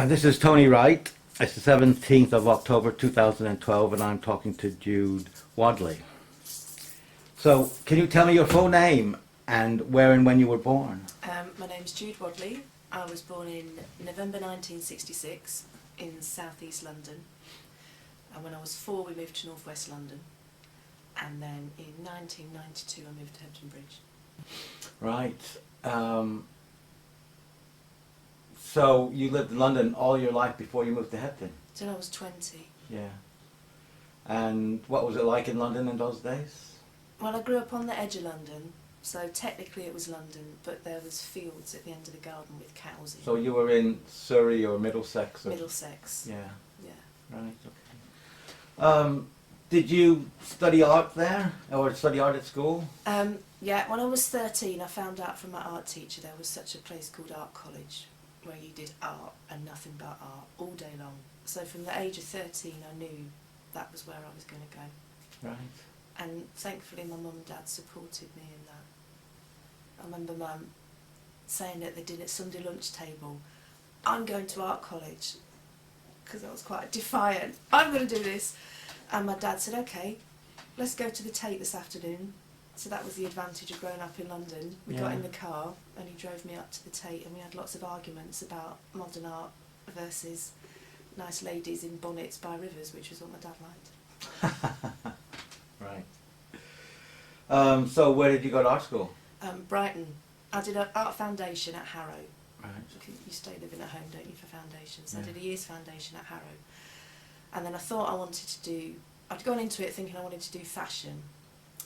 This is Tony Wright. It's the 17th of October 2012 and I'm talking to Jude Wadley. So, can you tell me your full name and where and when you were born? My name's Jude Wadley. I was born in November 1966 in southeast London. And when I was 4 we moved to northwest London. And then in 1992 I moved to Hebden Bridge. Right. So you lived in London all your life before you moved to Hebden? Till I was 20. Yeah. And what was it like in London in those days? Well, I grew up on the edge of London, so technically it was London, but there was fields at the end of the garden with cows in. So you were in Surrey or Middlesex? Or? Middlesex. Yeah. Yeah. Right, okay. Did you study art there, or study art at school? Yeah, when I was 13 I found out from my art teacher there was such a place called Art College, where you did art and nothing but art all day long. So from the age of 13 I knew that was where I was going to go. Right. And thankfully my mum and dad supported me in that. I remember Mum saying at the dinner Sunday lunch table, I'm going to art college, because I was quite defiant. I'm going to do this. And my dad said, okay, let's go to the Tate this afternoon. So that was the advantage of growing up in London. We got in the car and he drove me up to the Tate and we had lots of arguments about modern art versus nice ladies in bonnets by rivers, which was what my dad liked. Right. So where did you go to art school? Brighton. I did an art foundation at Harrow. Right. You stay living at home, don't you, for foundations? So Yeah. I did a year's foundation at Harrow. And then I thought I wanted to do, I'd gone into it thinking I wanted to do fashion.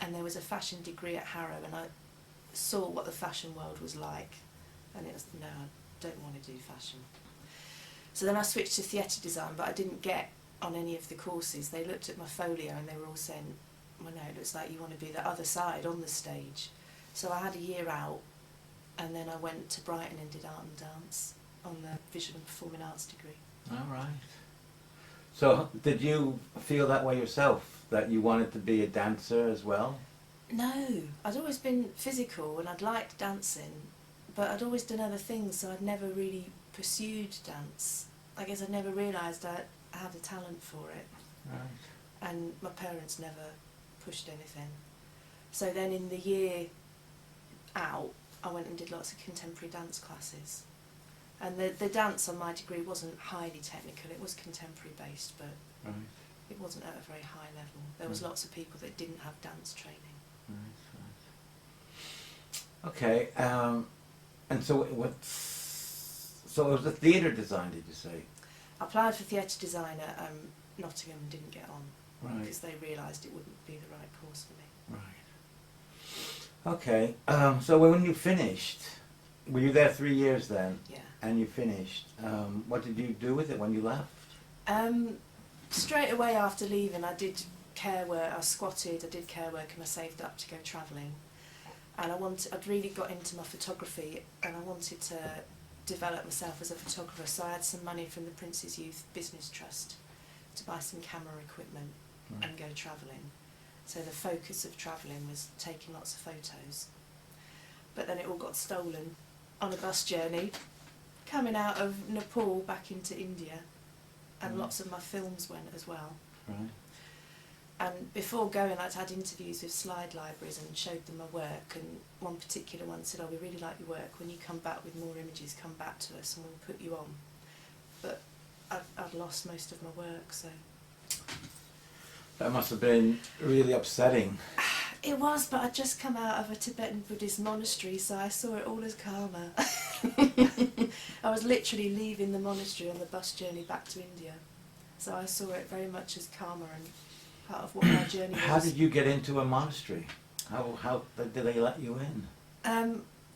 And there was a fashion degree at Harrow and I saw what the fashion world was like. And it was, no, I don't want to do fashion. So then I switched to theatre design, but I didn't get on any of the courses. They looked at my folio and they were all saying, well no, it looks like you want to be the other side on the stage. So I had a year out and then I went to Brighton and did art and dance on the visual and performing arts degree. All right. So did you feel that way yourself, that you wanted to be a dancer as well? No, I'd always been physical and I'd liked dancing, but I'd always done other things, so I'd never really pursued dance. I guess I'd never realised I had a talent for it. Right. And my parents never pushed anything. So then in the year out, I went and did lots of contemporary dance classes. And the dance on my degree wasn't highly technical, it was contemporary based, but Right. it wasn't at a very high level. There was lots of people that didn't have dance training. Right. Okay. And so so it was a theatre design, did you say? I applied for theatre design at Nottingham and didn't get on. Right. Because they realised it wouldn't be the right course for me. Right. Okay. So when you finished, were you there 3 years then? Yeah. And you finished. What did you do with it when you left? Straight away after leaving I did care work, I squatted, I did care work and I saved up to go travelling. And I'd really got into my photography and I wanted to develop myself as a photographer, so I had some money from the Prince's Youth Business Trust to buy some camera equipment and go travelling. So the focus of travelling was taking lots of photos. But then it all got stolen on a bus journey, coming out of Nepal back into India, and lots of my films went as well. Right. And before going I'd had interviews with slide libraries and showed them my work, and one particular one said, oh, we really like your work, when you come back with more images come back to us and we'll put you on. But I'd lost most of my work, so... That must have been really upsetting. It was, but I'd just come out of a Tibetan Buddhist monastery, so I saw it all as karma. I was literally leaving the monastery on the bus journey back to India. So I saw it very much as karma and part of what my journey was. How did you get into a monastery? How did they let you in?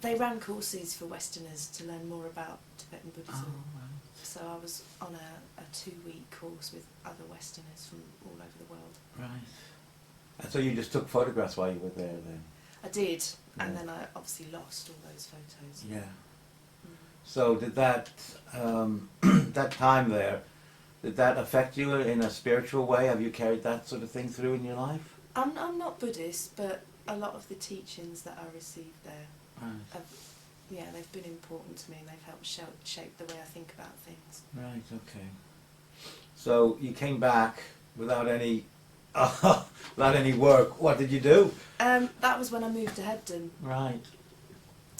They ran courses for Westerners to learn more about Tibetan Buddhism. Oh, right. So I was on a 2-week course with other Westerners from all over the world. Right. And so you just took photographs while you were there then? I did, and Yeah. then I obviously lost all those photos. Yeah. So did that, that time there, did that affect you in a spiritual way? Have you carried that sort of thing through in your life? I'm not Buddhist, but a lot of the teachings that I received there Right. have yeah, they've been important to me and they've helped shape the way I think about things. Right, okay. So you came back without any, without any work. What did you do? That was when I moved to Hebden. Right.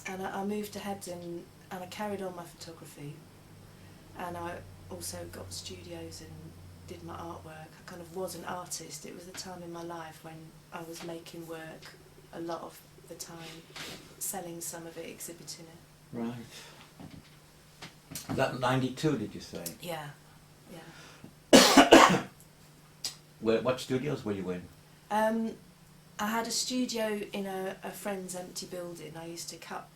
And I moved to Hebden and I carried on my photography. And I also got studios and did my artwork. I kind of was an artist. It was a time in my life when I was making work a lot of the time, selling some of it, exhibiting it. Right. Is that 92, did you say? Yeah, yeah. What studios were you in? I had a studio in a friend's empty building. I used to cut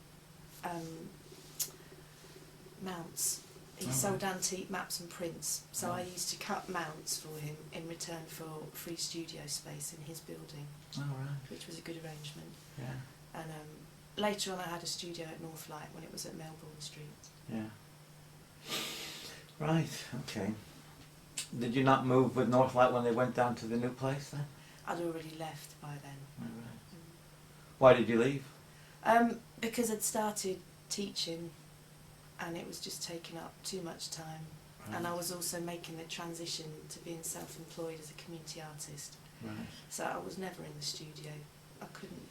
mounts. He sold antique maps and prints, so I used to cut mounts for him in return for free studio space in his building, which was a good arrangement. Yeah. And later on I had a studio at Northlight when it was at Melbourne Street. Yeah. Right, okay. Did you not move with Northlight when they went down to the new place then? I'd already left by then. Oh, right. Why did you leave? Because I'd started teaching and it was just taking up too much time. Right. And I was also making the transition to being self-employed as a community artist. Right. So I was never in the studio. I couldn't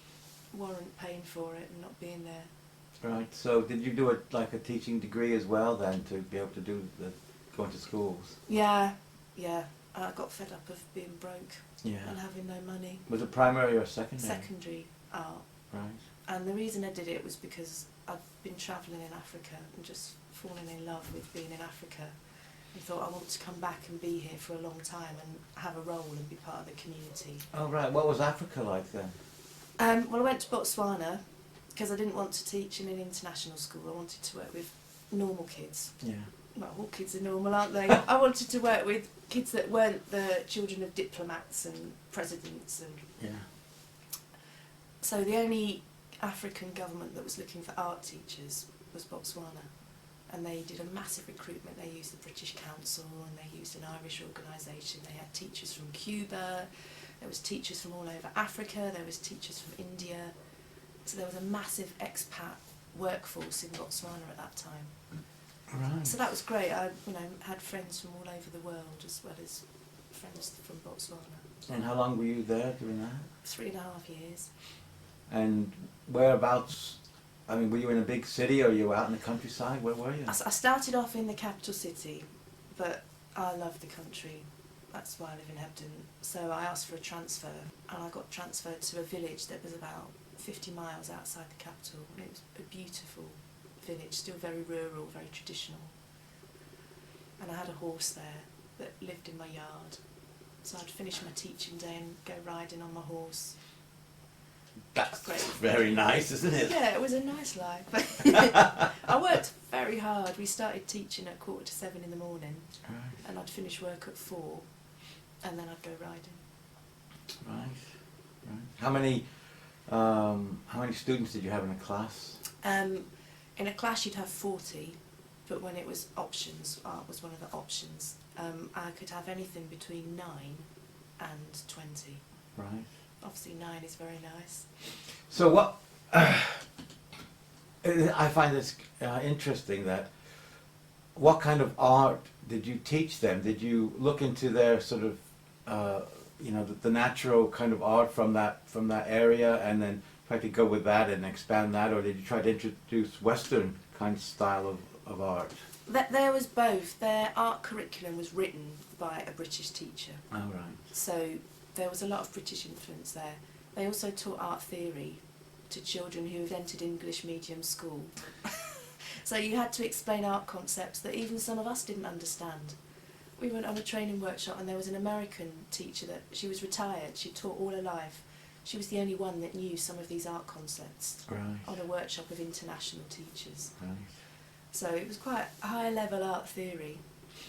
warrant paying for it and not being there. Right, so did you do like a teaching degree as well then to be able to do going to schools? Yeah, yeah. I got fed up of being broke Yeah. and having no money. Was it primary or secondary? Secondary art. Right. And the reason I did it was because I'd been travelling in Africa and just fallen in love with being in Africa and thought I want to come back and be here for a long time and have a role and be part of the community. Oh right, what was Africa like then? Well, I went to Botswana because I didn't want to teach in an international school. I wanted to work with normal kids. Yeah. Well, all kids are normal, aren't they? I wanted to work with kids that weren't the children of diplomats and presidents. And Yeah. so the only African government that was looking for art teachers was Botswana. And they did a massive recruitment. They used the British Council and they used an Irish organisation. They had teachers from Cuba, there was teachers from all over Africa, there was teachers from India. So there was a massive expat workforce in Botswana at that time. Right. So that was great. I had friends from all over the world as well as friends from Botswana. And how long were you there doing that? 3.5 years. And whereabouts, I mean, were you in a big city or were you out in the countryside? Where were you? I started off in the capital city, but I love the country. That's why I live in Hebden. So I asked for a transfer and I got transferred to a village that was about 50 miles outside the capital. And it was a beautiful village, still very rural, very traditional. And I had a horse there that lived in my yard. So I'd finish my teaching day and go riding on my horse. That's Great. very nice, isn't it? Yeah, it was a nice life. I worked very hard. We started teaching at 6:45 in the morning, Right. and I'd finish work at 4, and then I'd go riding. Right. Right. How many students did you have in a class? In a class you'd have 40, but when it was options, art was one of the options, I could have anything between 9 and 20. Right. Obviously 9 is very nice. So what? I find this interesting that. What kind of art did you teach them? Did you look into their sort of, the natural kind of art from that area, and then try to go with that and expand that, or did you try to introduce Western kind of style of art? There was both. Their art curriculum was written by a British teacher. Oh right. So there was a lot of British influence there. They also taught art theory to children who had entered English medium school. So you had to explain art concepts that even some of us didn't understand. We went on a training workshop and there was an American teacher that she was retired, she taught all her life. She was the only one that knew some of these art concepts Right. on a workshop of international teachers. Right. So it was quite a high level art theory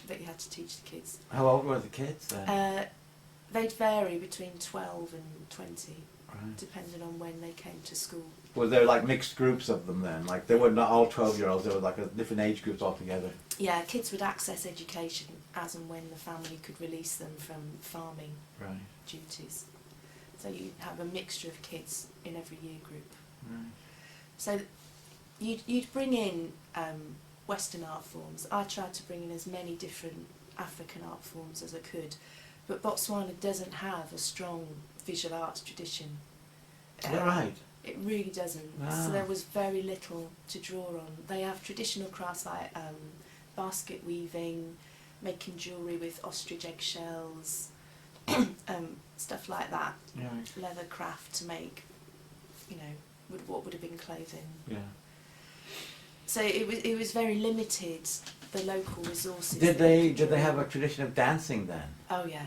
that you had to teach the kids. How old were the kids then? They'd vary between 12 and 20, Right. depending on when they came to school. Was there like mixed groups of them then? Like they were not all 12-year-olds, they were like different age groups altogether? Yeah, kids would access education as and when the family could release them from farming Right. duties. So you'd have a mixture of kids in every year group. Right. So you'd bring in Western art forms. I tried to bring in as many different African art forms as I could, but Botswana doesn't have a strong visual arts tradition. You're right. It really doesn't. Ah. So there was very little to draw on. They have traditional crafts like basket weaving, making jewellery with ostrich eggshells, stuff like that. Right. Leather craft to make, what would have been clothing. Yeah. So it was very limited, the local resources. Did they have a tradition of dancing then? Oh yeah,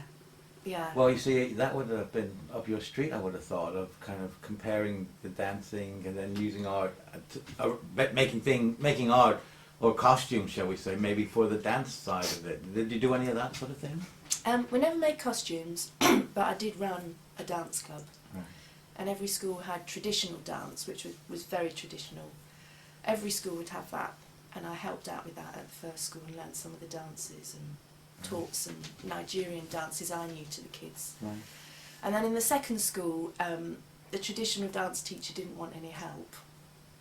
yeah. Well, you see, that would have been up your street. I would have thought of kind of comparing the dancing and then using art, making art or costumes, shall we say, maybe for the dance side of it. Did you do any of that sort of thing? We never made costumes, but I did run a dance club, Right. and every school had traditional dance, which was very traditional. Every school would have that, and I helped out with that at the first school and learned some of the dances and taught some Nigerian dances I knew to the kids. Right. And then in the second school, the traditional dance teacher didn't want any help.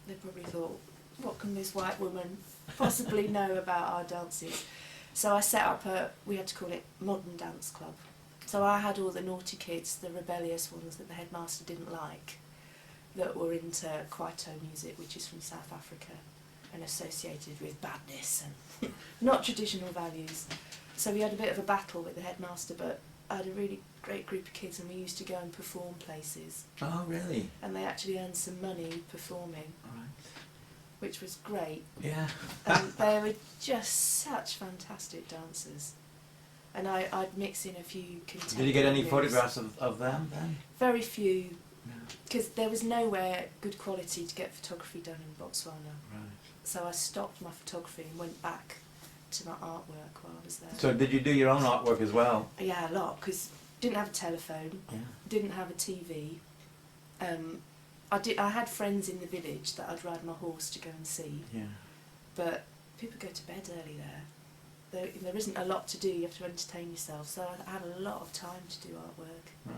They probably thought, what can this white woman possibly know about our dances? So I set up we had to call it Modern Dance Club. So I had all the naughty kids, the rebellious ones that the headmaster didn't like, that were into Kwaito music, which is from South Africa and associated with badness and not traditional values. So we had a bit of a battle with the headmaster, but I had a really great group of kids and we used to go and perform places. Oh, really? And they actually earned some money performing, All right. which was great. Yeah. And they were just such fantastic dancers. And I'd mix in a few contemporary Did you get any moves. photographs of them then? Very few, No. because there was nowhere good quality to get photography done in Botswana. Right. So I stopped my photography and went back to my artwork while I was there. So did you do your own artwork as well? Yeah, a lot, because didn't have a telephone, Yeah. didn't have a TV. I had friends in the village that I'd ride my horse to go and see, Yeah. but people go to bed early there. There isn't a lot to do, you have to entertain yourself, so I had a lot of time to do artwork. Right.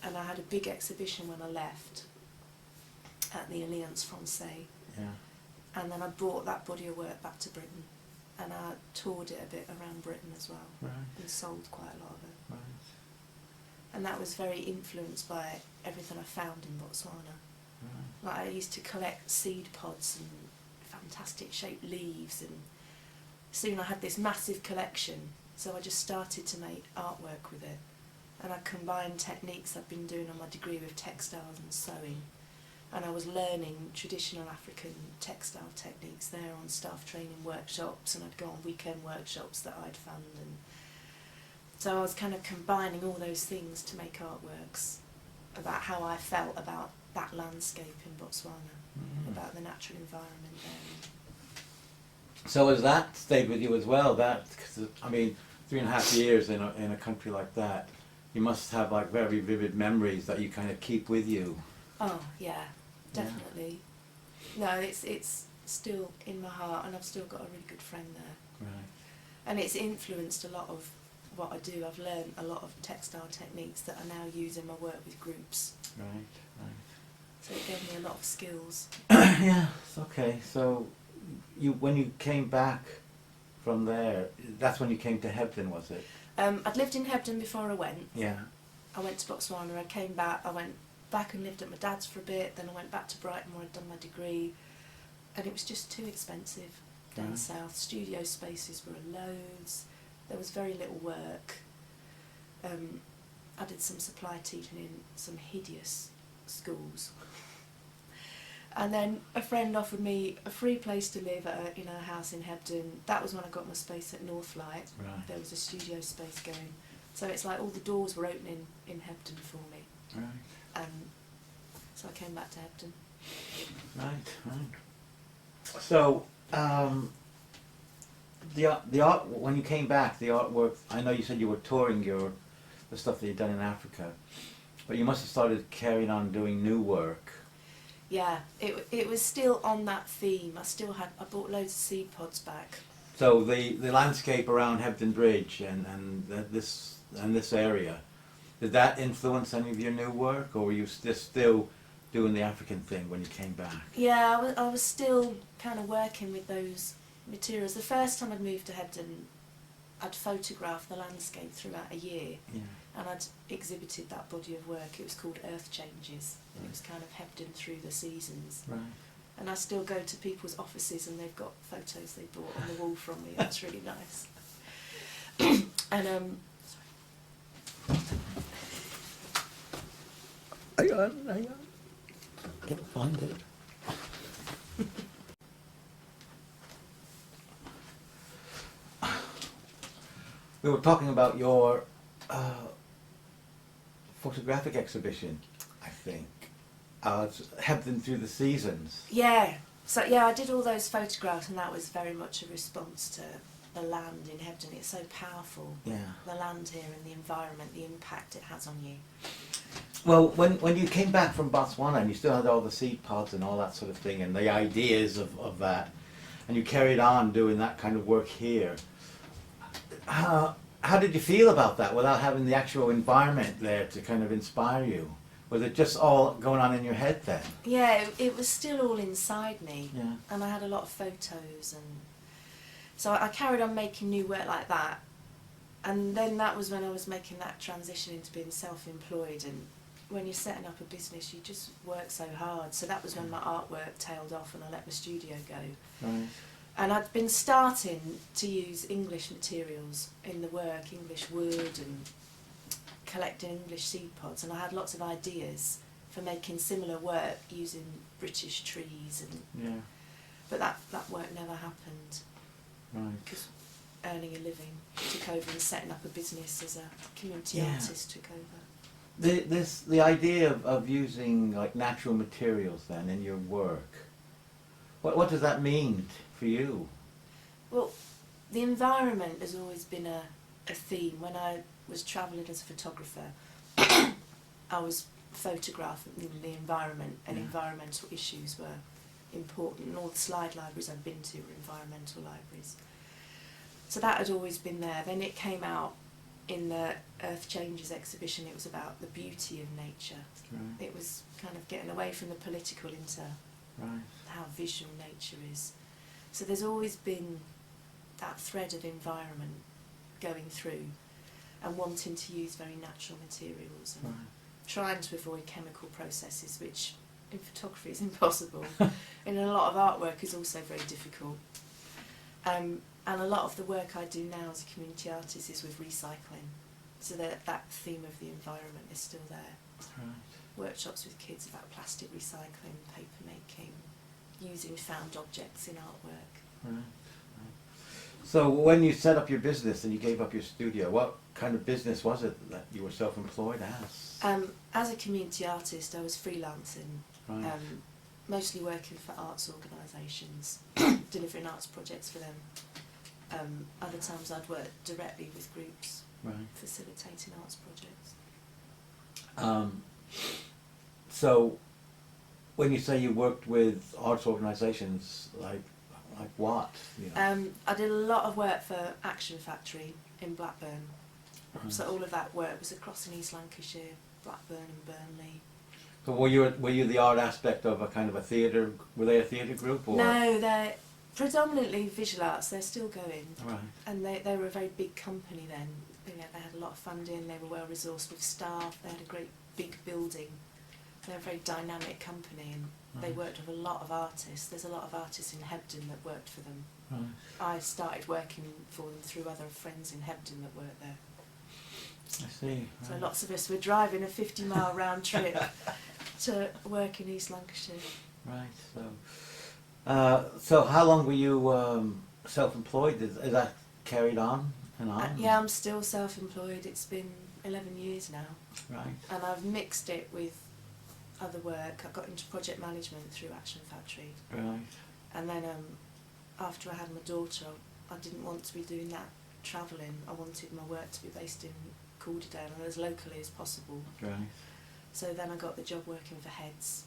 And I had a big exhibition when I left at the Alliance Francaise, Yeah. and then I brought that body of work back to Britain, and I toured it a bit around Britain as well, Right. and sold quite a lot of it. Right. And that was very influenced by everything I found in Botswana. Right. Like I used to collect seed pods and fantastic shaped leaves, and soon I had this massive collection, so I just started to make artwork with it. And I combined techniques I'd been doing on my degree with textiles and sewing, and I was learning traditional African textile techniques there on staff training workshops, and I'd go on weekend workshops that I'd fund, and so I was kind of combining all those things to make artworks about how I felt about that landscape in Botswana, about the natural environment there. So has that stayed with you as well? That, cause, I mean, 3.5 years in a country like that, you must have like very vivid memories that you kind of keep with you. Oh yeah, definitely. No, it's still in my heart, and I've still got a really good friend there. Right. And it's influenced a lot of what I do. I've learned a lot of textile techniques that I now use in my work with groups. Right. Right. So it gave me a lot of skills. Yeah. Okay. So, when you came back from there, that's when you came to Hebden, was it? I'd lived in Hebden before I went. Yeah. I went to Botswana, I came back, I went back and lived at my dad's for a bit, then I went back to Brighton where I'd done my degree, and it was just too expensive down Right. south. Studio spaces were loads, there was very little work. I did some supply teaching in some hideous schools. And then a friend offered me a free place to live in her house in Hebden. That was when I got my space at Northlight. Right. There was a studio space going. So it's like all the doors were opening in Hebden for me. Right. So I came back to Hebden. Right. Right. So, the art, when you came back, the artwork, I know you said you were touring the stuff that you'd done in Africa, but you must have started carrying on doing new work. Yeah, it was still on that theme. I bought loads of seed pods back. So the landscape around Hebden Bridge and this area, did that influence any of your new work, or were you just still doing the African thing when you came back? Yeah, I was still kind of working with those materials. The first time I'd moved to Hebden, I'd photographed the landscape throughout a year, Yeah. and I'd exhibited that body of work. It was called Earth Changes. It was kind of Hebden through the seasons. Right. And I still go to people's offices and they've got photos they bought on the wall from me. That's really nice. And Hang on. Can't find it. We were talking about your photographic exhibition, I think. Hebden through the seasons. yeah, so yeah, I did all those photographs, and that was very much a response to the land in Hebden. It's so powerful. Yeah. The land here and the environment, the impact it has on you. Well, when you came back from Botswana and you still had all the seed pods and all that sort of thing and the ideas of that, and you carried on doing that kind of work here, how did you feel about that without having the actual environment there to kind of inspire you? Was it just all going on in your head then? Yeah, it was still all inside me. Yeah. And I had a lot of photos, and so I carried on making new work like that. And then that was when I was making that transition into being self-employed, and when you're setting up a business you just work so hard. So that was when my artwork tailed off and I let my studio go. Right. And I'd been starting to use English materials in the work, English wood, and collecting English seed pods, and I had lots of ideas for making similar work using British trees, and Yeah. but that work never happened Right. because earning a living took over and setting up a business as a community Yeah. artist took over. The idea of using like natural materials then in your work, what does that mean for you? Well, the environment has always been a theme. When I was travelling as a photographer, I was photographing the environment, and Yeah. environmental issues were important, and all the slide libraries I've been to were environmental libraries. So that had always been there. Then it came out in the Earth Changes exhibition. It was about the beauty of nature. Right. It was kind of getting away from the political into Right. how visual nature is. So there's always been that thread of environment going through, and wanting to use very natural materials, and Right. trying to avoid chemical processes, which in photography is impossible. And a lot of artwork is also very difficult. And a lot of the work I do now as a community artist is with recycling, so that theme of the environment is still there. Right. Workshops with kids about plastic recycling, paper making, using found objects in artwork. Right. So when you set up your business and you gave up your studio, what kind of business was it that you were self-employed as? As a community artist, I was freelancing, Right. mostly working for arts organisations, delivering arts projects for them. Other times I'd work directly with groups, Right. facilitating arts projects. So when you say you worked with arts organisations, like what? You know? I did a lot of work for Action Factory in Blackburn. Right. So all of that work was across in East Lancashire, Blackburn and Burnley. So were you the art aspect of a kind of a theatre? Were they a theatre group or? No, they're predominantly visual arts. They're still going, Right. and they were a very big company then. You know, they had a lot of funding. They were well resourced with staff. They had a great big building. They're a very dynamic company, and they Right. worked with a lot of artists. There's a lot of artists in Hebden that worked for them. Right. I started working for them through other friends in Hebden that worked there. I see. So Right. lots of us were driving a 50-mile round trip to work in East Lancashire. Right. So how long were you self-employed? Is that carried on and on? Yeah, I'm still self-employed. It's been 11 years now, Right. and I've mixed it with other work. I got into project management through Action Factory, Right. and then after I had my daughter, I didn't want to be doing that travelling. I wanted my work to be based in Calderdale and as locally as possible. Right. So then I got the job working for Heads.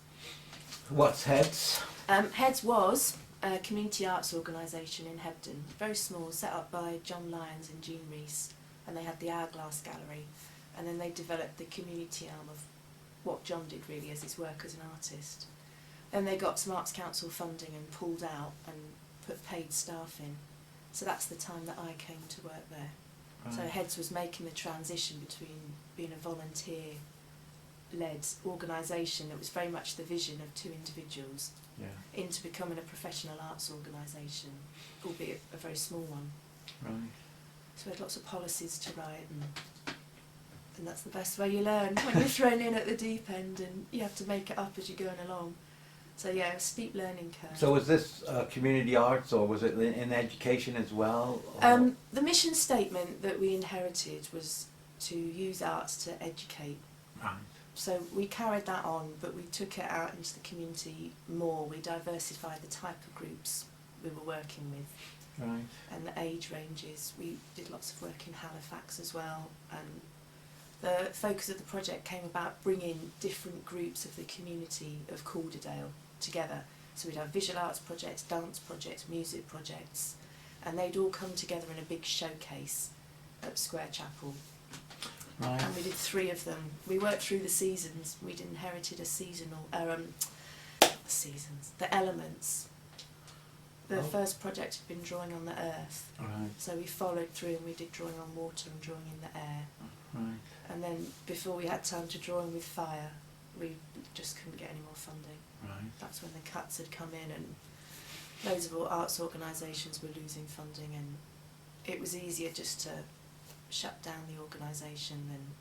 What's Heads? Heads was a community arts organisation in Hebden, very small, set up by John Lyons and Jean Rees, and they had the Hourglass Gallery, and then they developed the community arm of what John did really as his work as an artist. Then they got some Arts Council funding and pulled out and put paid staff in. So that's the time that I came to work there. Right. So Heads was making the transition between being a volunteer-led organisation that was very much the vision of two individuals into becoming a professional arts organisation, albeit a very small one. Right. So we had lots of policies to write, and that's the best way you learn, when you're thrown in at the deep end and you have to make it up as you're going along. So yeah, a steep learning curve. So was this community arts, or was it in education as well? Or? The mission statement that we inherited was to use arts to educate. Right. So we carried that on, but we took it out into the community more. We diversified the type of groups we were working with. Right. And the age ranges. We did lots of work in Halifax as well, and the focus of the project came about bringing different groups of the community of Calderdale together. So we'd have visual arts projects, dance projects, music projects, and they'd all come together in a big showcase at Square Chapel. Right. And we did 3 of them. We worked through the seasons. We'd inherited a seasonal, the elements. The first project had been drawing on the earth, Right. so we followed through and we did drawing on water and drawing in the air. Right. And then before we had time to drawing with fire, we just couldn't get any more funding. Right. That's when the cuts had come in and loads of arts organisations were losing funding, and it was easier just to shut down the organisation than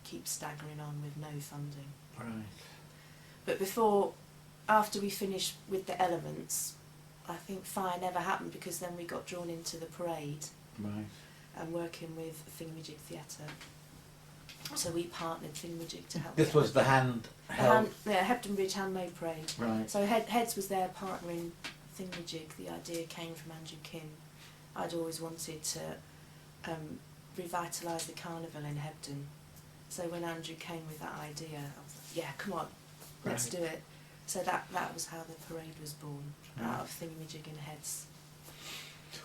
keep staggering on with no funding. Right. But after we finished with the elements, I think fire never happened, because then we got drawn into the parade Right. and working with Thingamajig Theatre. So we partnered Thingamajig to help. This was the handheld. Hebden Bridge Handmade Parade. Right. So Heads was there partnering Thingamajig. The idea came from Andrew Kim. I'd always wanted to revitalise the carnival in Hebden. So when Andrew came with that idea, I was like, yeah, come on, let's do it. So that was how the parade was born, out of Thingamajig and Heads.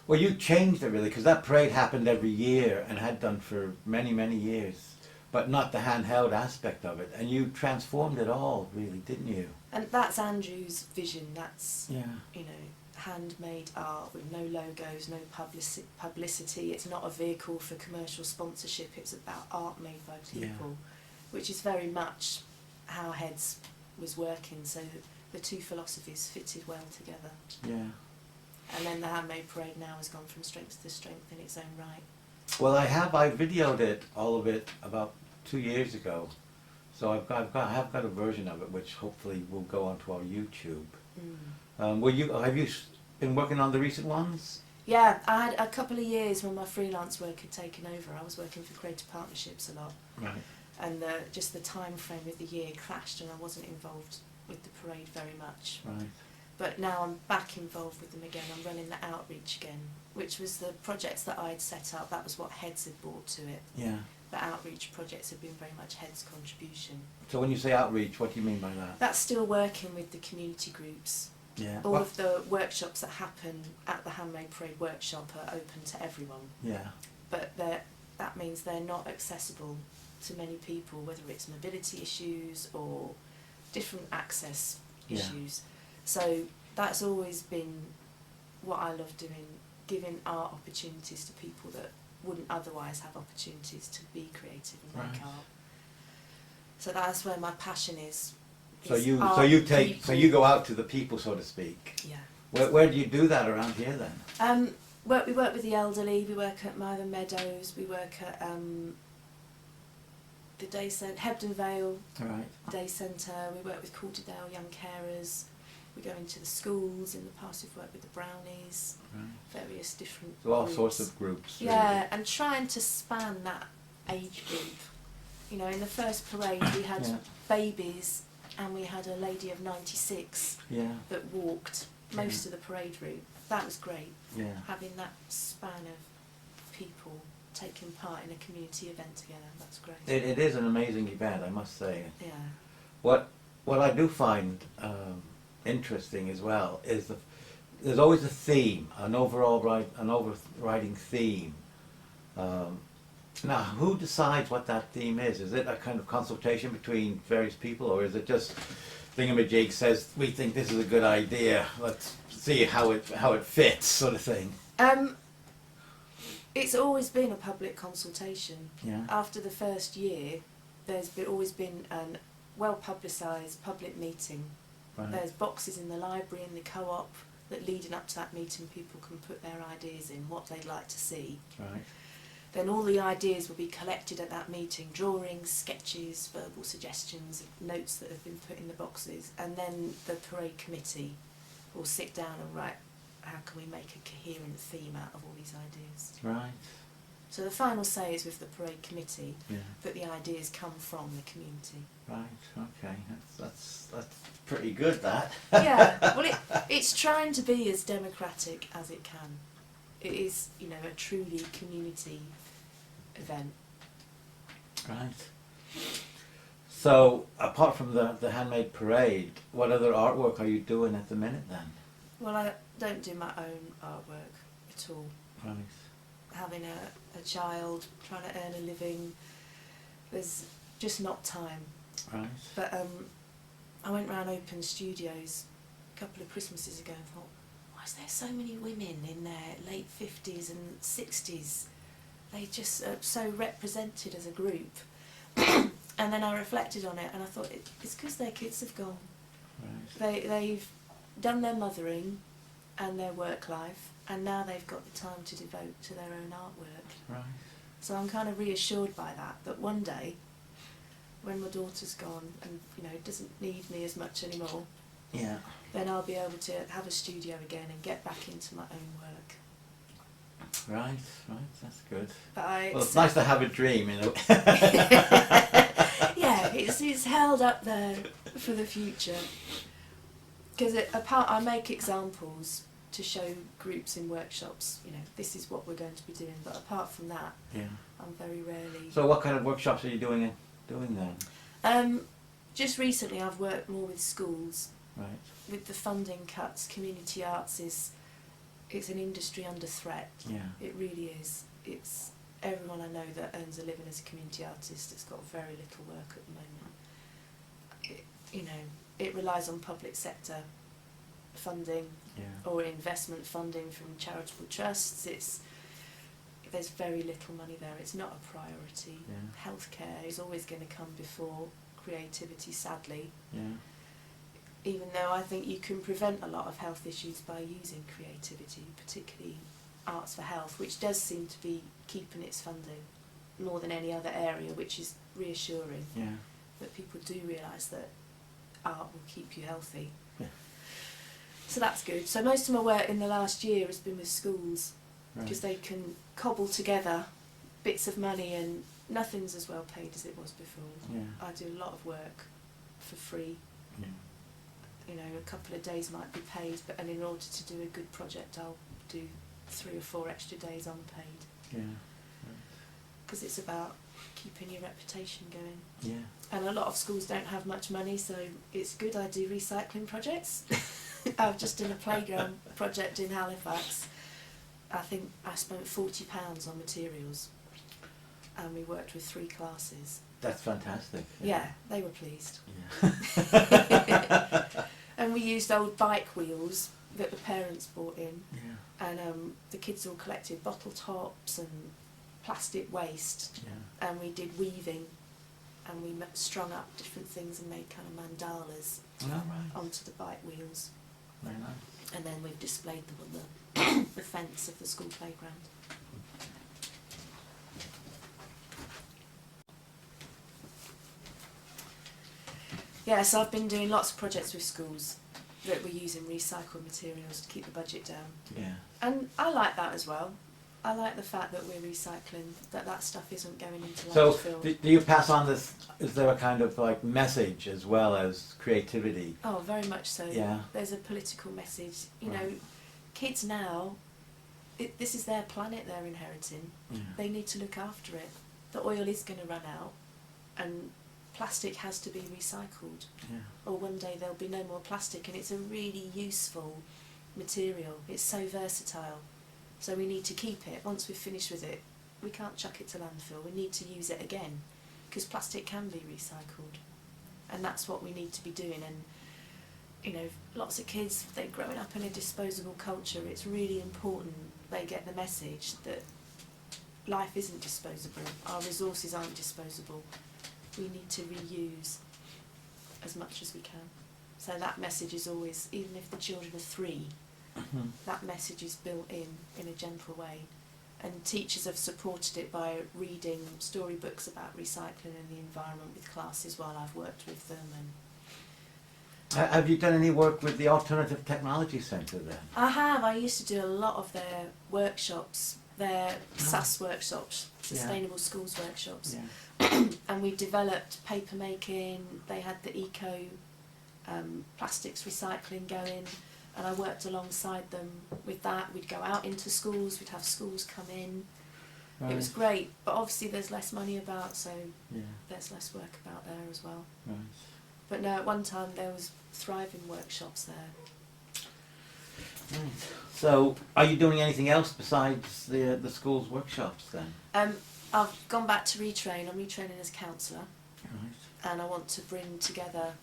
Well, you changed it really, because that parade happened every year and had done for many, many years, but not the handheld aspect of it. And you transformed it all, really, didn't you? And that's Andrew's vision. That's, Yeah. you know, handmade art with no logos, no publicity. It's not a vehicle for commercial sponsorship. It's about art made by people, which is very much how Heads was working. So the two philosophies fitted well together. Yeah. And then the Handmade Parade now has gone from strength to strength in its own right. Well, I videoed it, all of it, about 2 years ago. So I have got a version of it, which hopefully will go onto our YouTube. Have you been working on the recent ones? Yeah, I had a couple of years when my freelance work had taken over. I was working for creative partnerships a lot. Right. And just the time frame of the year clashed, and I wasn't involved with the parade very much. Right. But now I'm back involved with them again. I'm running the outreach again, which was the projects that I'd set up. That was what Heads had brought to it. Yeah. The outreach projects have been very much Heads' contribution. So when you say outreach, what do you mean by that? That's still working with the community groups. Yeah. All of the workshops that happen at the Handmade Parade workshop are open to everyone. Yeah. But that means they're not accessible to many people, whether it's mobility issues or different access issues. So that's always been what I love doing, giving art opportunities to people that wouldn't otherwise have opportunities to be creative and make art. So that's where my passion is. So you go out to the people, so to speak. Yeah. Where do you do that around here then? We work with the elderly. We work at Myther Meadows. We work at the day centre, Hebden Vale Day Centre. We work with Calderdale Young Carers. We go into the schools. In the past, we've worked with the Brownies, various different So all groups. sorts of groups. Really. Yeah, and trying to span that age group. You know, in the first parade, we had babies, and we had a lady of 96 that walked most of the parade route. That was great. Yeah. Having that span of people taking part in a community event together, that's great. It is an amazing event, I must say. Yeah. What I do find interesting as well is there's always a theme, an overriding theme. Now, who decides what that theme is? Is it a kind of consultation between various people, or is it just thingamajig says, we think this is a good idea, let's see how it fits, sort of thing? It's always been a public consultation. Yeah. After the first year, always been a well publicised public meeting. Right. There's boxes in the library and the co-op that leading up to that meeting people can put their ideas in, what they'd like to see. Right. Then all the ideas will be collected at that meeting, drawings, sketches, verbal suggestions, notes that have been put in the boxes, and then the parade committee will sit down and write, how can we make a coherent theme out of all these ideas? Right. So the final say is with the parade committee, Yeah. but the ideas come from the community. Right. Okay. That's pretty good. That. Yeah. Well, it's trying to be as democratic as it can. It is, you know, a truly community event. Right. So, apart from the Handmade Parade, what other artwork are you doing at the minute then? Well, I don't do my own artwork at all. Right. Having a child, trying to earn a living, there's just not time. Right. But I went round Open Studios a couple of Christmases ago and thought, why is there so many women in their late 50s and 60s? They just are so represented as a group. And then I reflected on it and I thought, it's because their kids have gone. Right. They've done their mothering and their work life, and now they've got the time to devote to their own artwork. Right. So I'm kind of reassured by that one day, when my daughter's gone and, you know, doesn't need me as much anymore, Yeah. then I'll be able to have a studio again and get back into my own work. Right. Right. That's good. But Well, it's nice to have a dream, you know. yeah, it's held up there for the future. Because I make examples to show groups in workshops, you know, this is what we're going to be doing. But apart from that, Yeah. I'm very rarely. So, what kind of workshops are you doing then? Just recently, I've worked more with schools. Right. With the funding cuts, community arts it's an industry under threat. Yeah. It really is. It's everyone I know that earns a living as a community artist has got very little work at the moment. You know, it relies on public sector funding Yeah. or investment funding from charitable trusts. There's very little money there. It's not a priority. Yeah. Healthcare is always going to come before creativity, sadly. Yeah. Even though I think you can prevent a lot of health issues by using creativity, particularly Arts for Health, which does seem to be keeping its funding more than any other area, which is reassuring Yeah. that people do realise that art will keep you healthy. Yeah. So that's good. So most of my work in the last year has been with schools, because Right. they can cobble together bits of money and nothing's as well paid as it was before. Yeah. I do a lot of work for free. Yeah. You know, a couple of days might be paid, and in order to do a good project I'll do 3 or 4 extra days unpaid, Yeah. because it's about keeping your reputation going. Yeah. And a lot of schools don't have much money, so it's good I do recycling projects. I've just done a playground project in Halifax. I think I spent £40 on materials, and we worked with 3 classes. That's fantastic. Yeah, they were pleased. Yeah. And we used old bike wheels that the parents brought in, Yeah. and the kids all collected bottle tops and plastic waste, Yeah. and we did weaving, and we strung up different things and made kind of mandalas All right. onto the bike wheels, Very nice. and then we've displayed them on the, the fence of the school playground. Yeah, so I've been doing lots of projects with schools that we're using recycled materials to keep the budget down. Yeah. And I like that as well. I like the fact that we're recycling, that stuff isn't going into So, landfill. do you pass on this? Is there a kind of like message as well as creativity? Oh, very much so. Yeah. There's a political message. You Right. know, kids now, this is their planet they're inheriting. Yeah. They need to look after it. The oil is going to run out, and plastic has to be recycled, Yeah. or one day there'll be no more plastic, and it's a really useful material. It's so versatile, so we need to keep it. Once we've finished with it, we can't chuck it to landfill. We need to use it again, because plastic can be recycled, and that's what we need to be doing. And you know, lots of kids, they're growing up in a disposable culture. It's really important they get the message that life isn't disposable. Our resources aren't disposable. We need to reuse as much as we can. So that message is always, even if the children are 3, that message is built in a gentle way. And teachers have supported it by reading storybooks about recycling and the environment with classes while I've worked with them. And Have you done any work with the Alternative Technology Centre then? I have. I used to do a lot of their workshops, their SAS workshops, Sustainable Schools workshops. Yeah. And we developed paper making. They had the eco plastics recycling going, and I worked alongside them with that. We'd go out into schools, we'd have schools come in. Right. It was great, but obviously there's less money about, so Yeah. there's less work about there as well. Right. But no, at one time there was thriving workshops there. Right. So, are you doing anything else besides the school's workshops then? I've gone back to retrain. I'm retraining as a counsellor, Right. and I want to bring together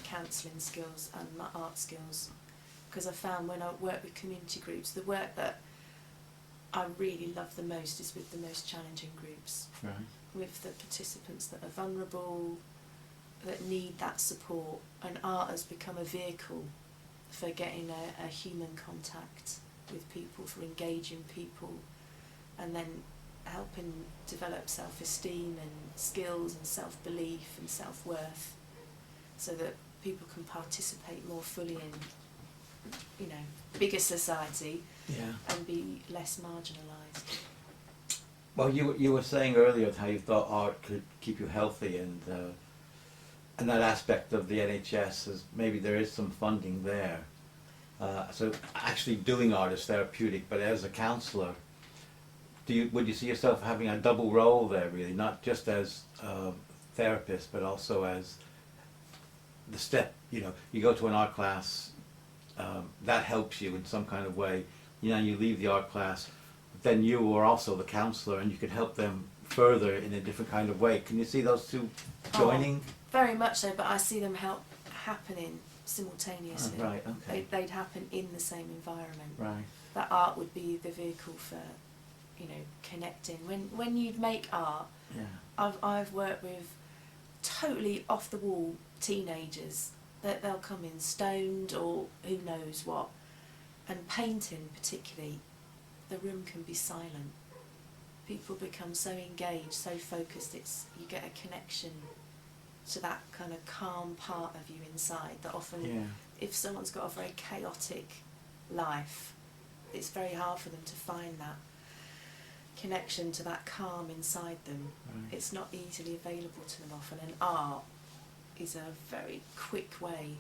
counselling skills and my art skills, because I found when I work with community groups, the work that I really love the most is with the most challenging groups, Right. with the participants that are vulnerable, that need that support, and art has become a vehicle for getting a human contact with people, for engaging people, and then helping develop self-esteem and skills and self-belief and self-worth, so that people can participate more fully in, you know, bigger society Yeah. and be less marginalised. Well, you were saying earlier how you thought art could keep you healthy, and that aspect of the NHS is maybe there is some funding there. So actually doing art is therapeutic, but as a counsellor, would you see yourself having a double role there, really, not just as a therapist, but also as the step, you know, you go to an art class, that helps you in some kind of way, you know, you leave the art class, then you are also the counsellor and you can help them further in a different kind of way. Can you see those two joining? Very much so, but I see them happening simultaneously. Right, okay. They'd happen in the same environment. Right. That art would be the vehicle for, you know, connecting. When you make art, Yeah. I've worked with totally off the wall teenagers that they'll come in stoned or who knows what, and painting particularly, the room can be silent. People become so engaged, so focused. You get a connection to that kind of calm part of you inside that often, Yeah. if someone's got a very chaotic life, it's very hard for them to find that connection to that calm inside them. Right. It's not easily available to them often, and art is a very quick way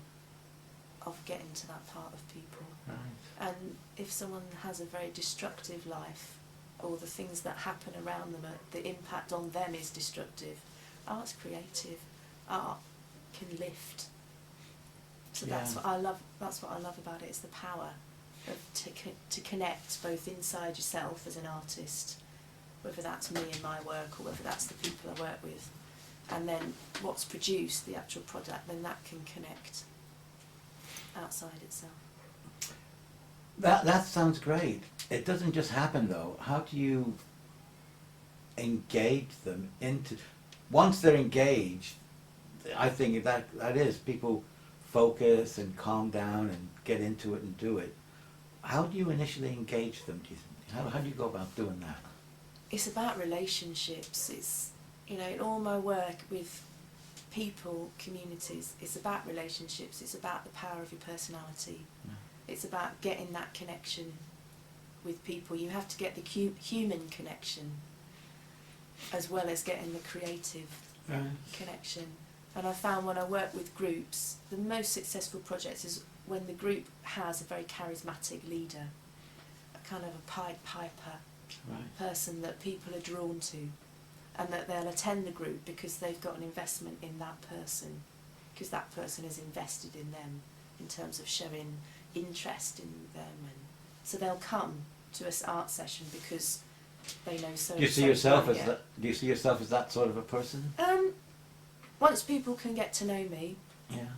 of getting to that part of people. Right. And if someone has a very destructive life, or the things that happen around them, the impact on them is destructive, art's creative. Art can lift. So that's Yeah. what I love. That's what I love about it. It's the power of to connect both inside yourself as an artist, whether that's me and my work or whether that's the people I work with, and then what's produced, the actual product, then that can connect outside itself. That sounds great. It doesn't just happen though. How do you engage them into, once they're engaged, I think that is, people focus and calm down and get into it and do it. How do you initially engage them, do you think? How do you go about doing that? It's about relationships. It's, you know, in all my work with people, communities, it's about relationships. It's about the power of your personality. Yeah. It's about getting that connection with people. You have to get the human connection as well as getting the creative connection. And I found when I work with groups, the most successful projects is when the group has a very charismatic leader, a kind of a Pied Piper person that people are drawn to, and that they'll attend the group because they've got an investment in that person, because that person is invested in them in terms of showing interest in them, and so they'll come to an art session because they know so. Do you see yourself as that? Do you see yourself as that sort of a person? Once people can get to know me, Yeah.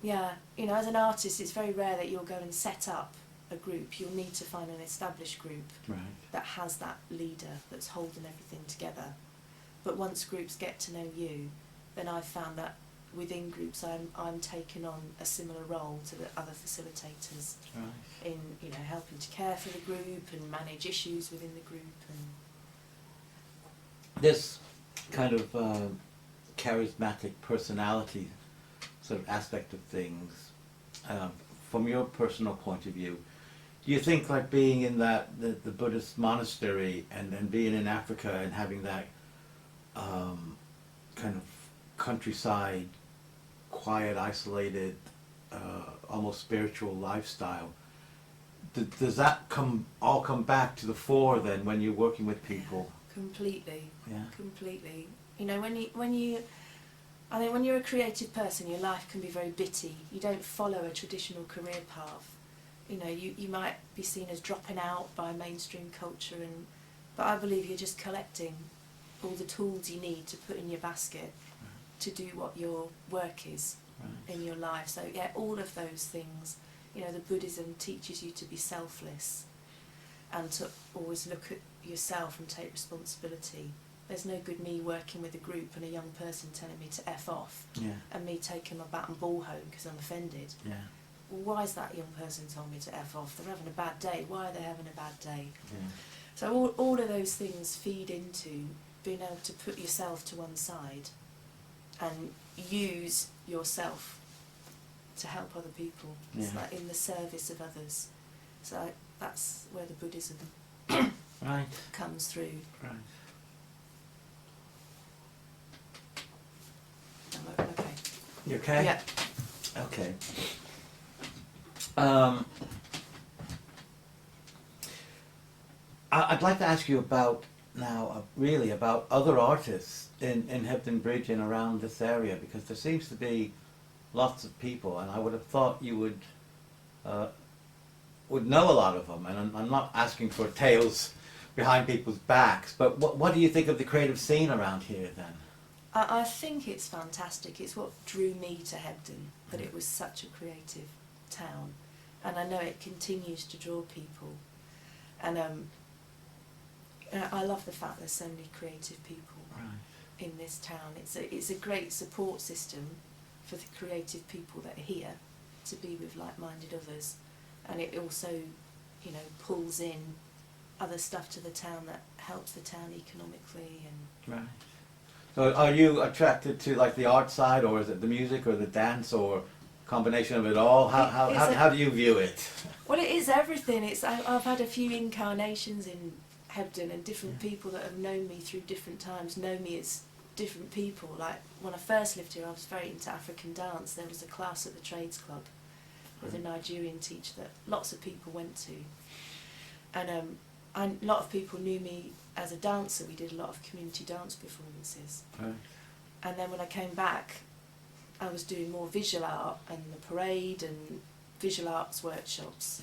yeah, you know, as an artist, it's very rare that you'll go and set up a group. You'll need to find an established group that has that leader that's holding everything together. But once groups get to know you, then I've found that within groups I'm taking on a similar role to the other facilitators in, you know, helping to care for the group and manage issues within the group. And this kind of charismatic personality sort of aspect of things, from your personal point of view, do you think like being in the Buddhist monastery and being in Africa and having that kind of countryside, quiet, isolated, almost spiritual lifestyle, does that all come back to the fore then when you're working with people? Completely. Yeah. Completely. You know, when you I think when you're a creative person, your life can be very bitty. You don't follow a traditional career path. You know, you might be seen as dropping out by mainstream culture, but I believe you're just collecting all the tools you need to put in your basket to do what your work is in your life. So yeah, all of those things. You know, the Buddhism teaches you to be selfless and to always look at yourself and take responsibility. There's no good me working with a group and a young person telling me to F off and me taking my bat and ball home because I'm offended. Yeah. Well, why is that young person telling me to F off? They're having a bad day. Why are they having a bad day? Yeah. So all of those things feed into being able to put yourself to one side and use yourself to help other people. It's like in the service of others. So that's where the Buddhism comes through. Right. I'm okay. You okay? Yeah. Okay. I'd like to ask you about now, really about other artists in Hebden Bridge and around this area, because there seems to be lots of people, and I would have thought you would know a lot of them. And I'm not asking for tales behind people's backs, but what do you think of the creative scene around here then? I think it's fantastic. It's what drew me to Hebden, that it was such a creative town, and I know it continues to draw people. And I love the fact there's so many creative people in this town. It's a great support system for the creative people that are here to be with like-minded others, and it also, you know, pulls in other stuff to the town that helps the town economically. And So are you attracted to like the art side, or is it the music or the dance, or combination of it all? How do you view it? Well, it is everything. I've had a few incarnations in Hebden, and different people that have known me through different times know me as different people. Like when I first lived here, I was very into African dance. There was a class at the Trades Club with a Nigerian teacher that lots of people went to, and a lot of people knew me as a dancer. We did a lot of community dance performances. And then when I came back, I was doing more visual art and the parade and visual arts workshops,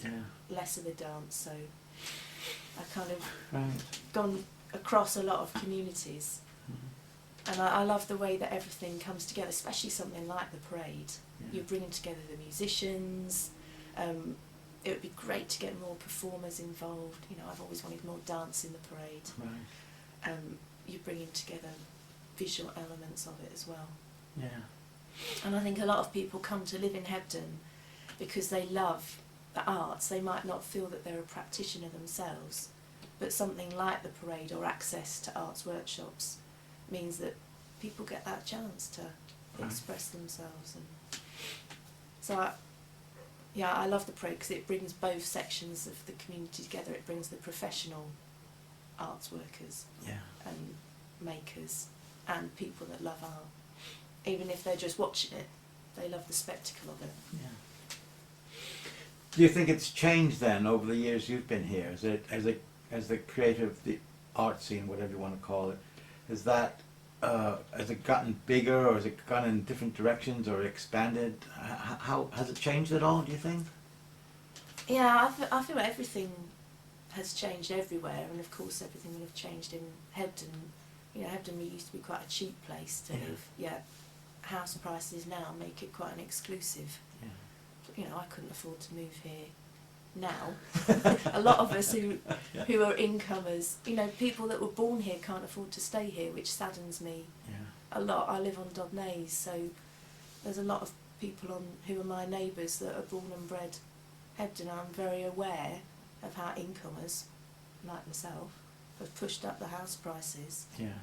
less of the dance. So I kind of gone across a lot of communities. And I love the way that everything comes together, especially something like the parade. You're bringing together the musicians. It would be great to get more performers involved. You know, I've always wanted more dance in the parade. You're bringing together visual elements of it as well. And I think a lot of people come to live in Hebden because they love the arts. They might not feel that they're a practitioner themselves, but something like the parade or access to arts workshops means that people get that chance to express themselves. And so I love the parade because it brings both sections of the community together. It brings the professional arts workers and makers and people that love art. Even if they're just watching it, they love the spectacle of it. Do you think it's changed then over the years you've been here? Is it as the creative, the art scene, whatever you want to call it, is that has it gotten bigger, or has it gone in different directions, or expanded? How has it changed at all, do you think? Yeah, I feel everything has changed everywhere, and of course everything will have changed in Hebden. You know, Hebden used to be quite a cheap place to live. Yeah, house prices now make it quite an exclusive. Yeah. You know, I couldn't afford to move here now. A lot of us who are incomers, you know, people that were born here can't afford to stay here, which saddens me a lot. I live on Dodnays, so there's a lot of people who are my neighbours that are born and bred Hebden. I'm very aware of how incomers, like myself, have pushed up the house prices. Yeah.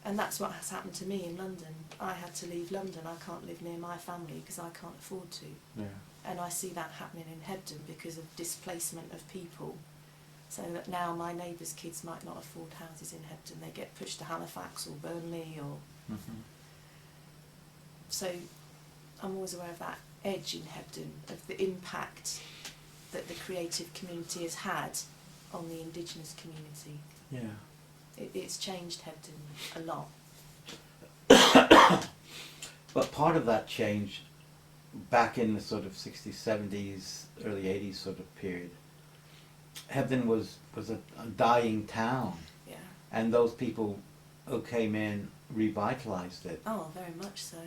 And that's what has happened to me in London. I had to leave London. I can't live near my family because I can't afford to. Yeah. And I see that happening in Hebden because of displacement of people. So that now my neighbours' kids might not afford houses in Hebden. They get pushed to Halifax or Burnley or... Mm-hmm. So I'm always aware of that edge in Hebden, of the impact that the creative community has had on the Indigenous community. Yeah. It's changed Hebden a lot. But part of that change, back in the sort of 60s, 70s, early 80s sort of period, Hebden was a dying town. Yeah. And those people who came in revitalised it. Oh, very much so.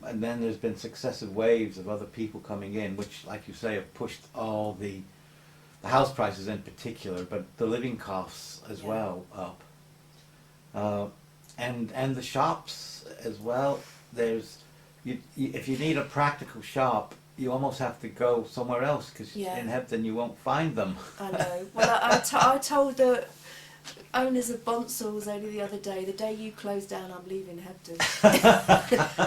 And then there's been successive waves of other people coming in, which, like you say, have pushed all the house prices in particular, but the living costs as well up. And the shops as well. There's if you need a practical shop, you almost have to go somewhere else because in Hebden you won't find them. I know. Well, I told the owners of Bonsal's only the other day, the day you close down, I'm leaving Hebden.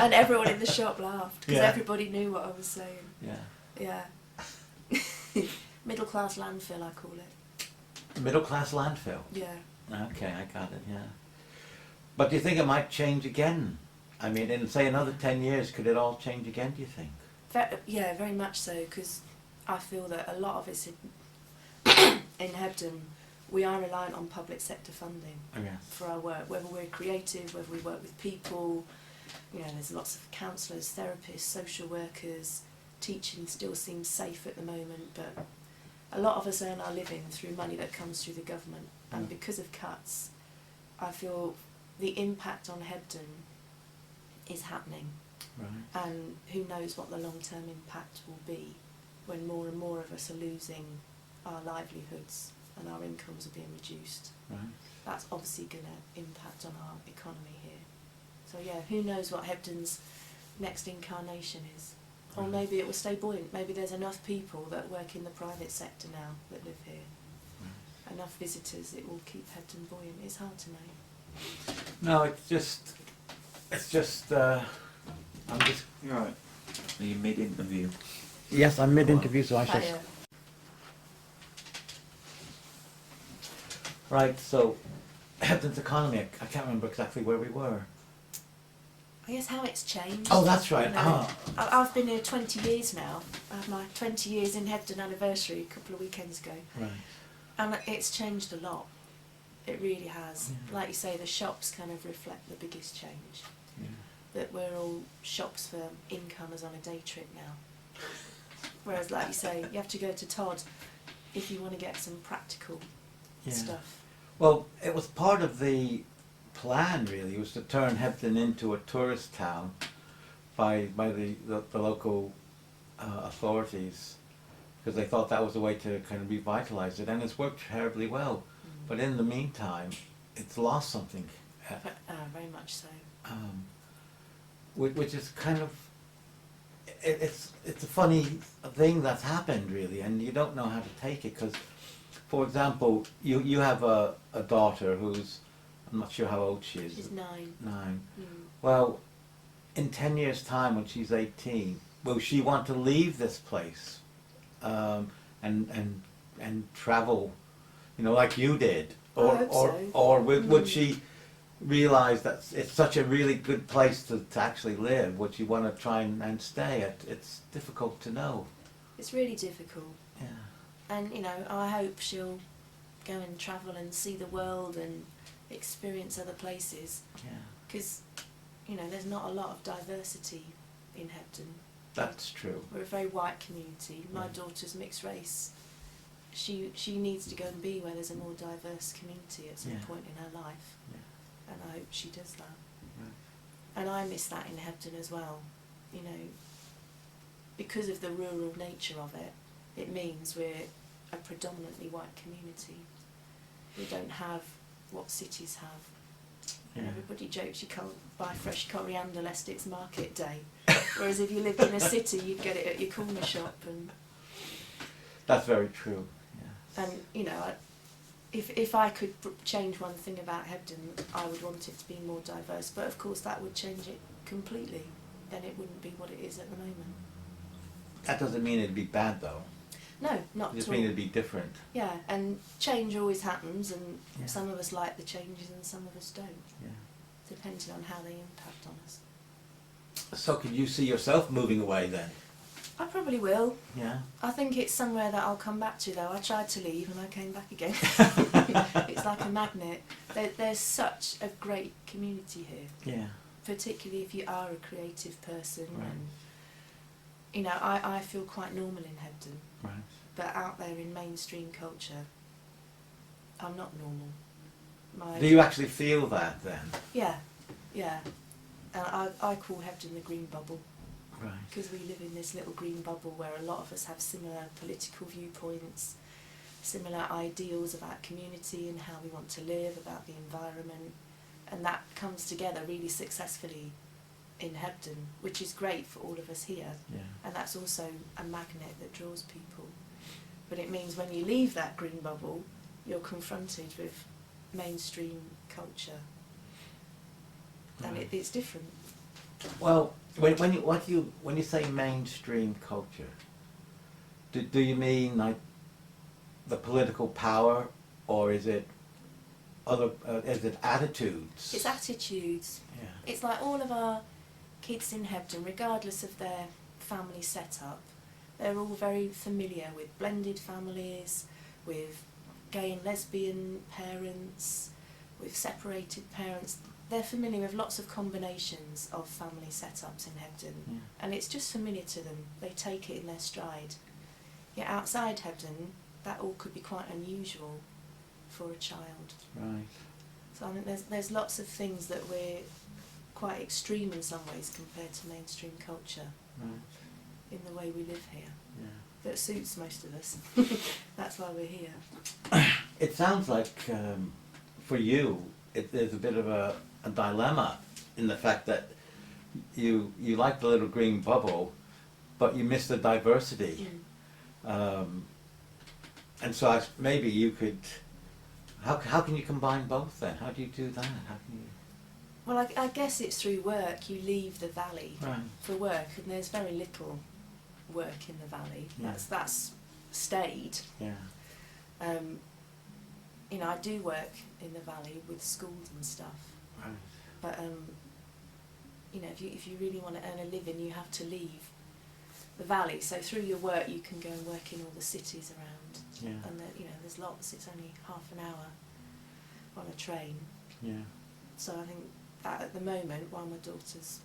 And everyone in the shop laughed because everybody knew what I was saying. Yeah. Yeah. Middle class landfill, I call it. Middle class landfill. Yeah. Okay, I got it. Yeah. But do you think it might change again? I mean, in say another 10 years, could it all change again? Do you think? Yeah, very much so. Because I feel that a lot of us in Hebden, we are reliant on public sector funding for our work. Whether we're creative, whether we work with people, you know, there's lots of counsellors, therapists, social workers. Teaching still seems safe at the moment, but a lot of us earn our living through money that comes through the government, and because of cuts, I feel the impact on Hebden is happening. Right. And who knows what the long-term impact will be when more and more of us are losing our livelihoods and our incomes are being reduced. Right. That's obviously going to impact on our economy here. So yeah, who knows what Hebden's next incarnation is. Or maybe it will stay buoyant. Maybe there's enough people that work in the private sector now that live here. Right. Enough visitors, it will keep Hebden buoyant. It's hard to know. No, it's just, I'm just... You're right. Are you mid-interview? Yes, I'm mid-interview, so I shall... Hiya. Right, so, Hebden's economy, I can't remember exactly where we were. I guess how it's changed. Oh, that's right. You know, I've been here 20 years now. I had my 20 years in Hebden anniversary a couple of weekends ago. Right. And it's changed a lot. It really has. Yeah. Like you say, the shops kind of reflect the biggest change. Yeah. That we're all shops for incomers on a day trip now. Whereas, like you say, you have to go to Todd if you want to get some practical stuff. Well, it was part of the plan, really, was to turn Hebden into a tourist town by the local authorities, because they thought that was a way to kind of revitalise it, and it's worked terribly well. But in the meantime, it's lost something. Very much so. Which is kind of, it's a funny thing that's happened, really, and you don't know how to take it, because, for example, you have a daughter who's, I'm not sure how old she is. She's 9. 9. Well, in 10 years' time, when she's 18, will she want to leave this place and travel, you know, like you did, or would she realise that it's such a really good place to actually live? Would she want to try and stay? It's difficult to know. It's really difficult. Yeah. And you know, I hope she'll go and travel and see the world and experience other places. Yeah. Because, you know, there's not a lot of diversity in Hebden. That's true. We're a very white community. My daughter's mixed race. she needs to go and be where there's a more diverse community at some Yeah. point in her life, Yeah. and I hope she does that. Right. And I miss that in Hebden as well, you know, because of the rural nature of it. It means we're a predominantly white community. We don't have what cities have. And Yeah. everybody jokes you can't buy fresh coriander lest it's market day. Whereas if you lived in a city, you'd get it at your corner shop. And That's very true. Yeah. you know, if I could change one thing about Hebden, I would want it to be more diverse. But of course, that would change it completely. Then it wouldn't be what it is at the moment. That doesn't mean it'd be bad though. No, not It just at all. means it'd be different. Yeah, and change always happens, and Yeah. some of us like the changes and some of us don't, Yeah. depending on how they impact on us. So could you see yourself moving away then? I probably will. Yeah. I think it's somewhere that I'll come back to though. I tried to leave and I came back again. It's like a magnet. There's such a great community here, Yeah. particularly if you are a creative person. Right. And, you know, I feel quite normal in Hebden, Right. but out there in mainstream culture, I'm not normal. Do you actually feel that then? Yeah, yeah. And I call Hebden the green bubble, Right. because we live in this little green bubble where a lot of us have similar political viewpoints, similar ideals about community and how we want to live, about the environment, and that comes together really successfully in Hebden, which is great for all of us here, Yeah. and that's also a magnet that draws people. But it means when you leave that green bubble, you're confronted with mainstream culture, and Right. it's different. Well, when you say mainstream culture, do you mean like the political power, or is it other? Is it attitudes? It's attitudes. Yeah. It's like all of our kids in Hebden, regardless of their family setup, they're all very familiar with blended families, with gay and lesbian parents, with separated parents. They're familiar with lots of combinations of family setups in Hebden, Yeah. and it's just familiar to them. They take it in their stride. Yet outside Hebden, that all could be quite unusual for a child. Right. So I think there's lots of things that we're quite extreme in some ways compared to mainstream culture Right. in the way we live here. Yeah. That suits most of us. That's why we're here. It sounds like for you, there's a bit of a dilemma in the fact that you like the little green bubble, but you miss the diversity. And so maybe you could. How can you combine both then? How do you do that? How can you? Well, I guess it's through work. You leave the valley Right. for work, and there's very little work in the valley. Yeah. That's stayed. Yeah. You know, I do work in the valley with schools and stuff. Right. But you know, if you really want to earn a living, you have to leave the valley. So through your work, you can go and work in all the cities around. Yeah. And you know, there's lots. It's only half an hour on a train. Yeah. So I think that at the moment, while my daughter's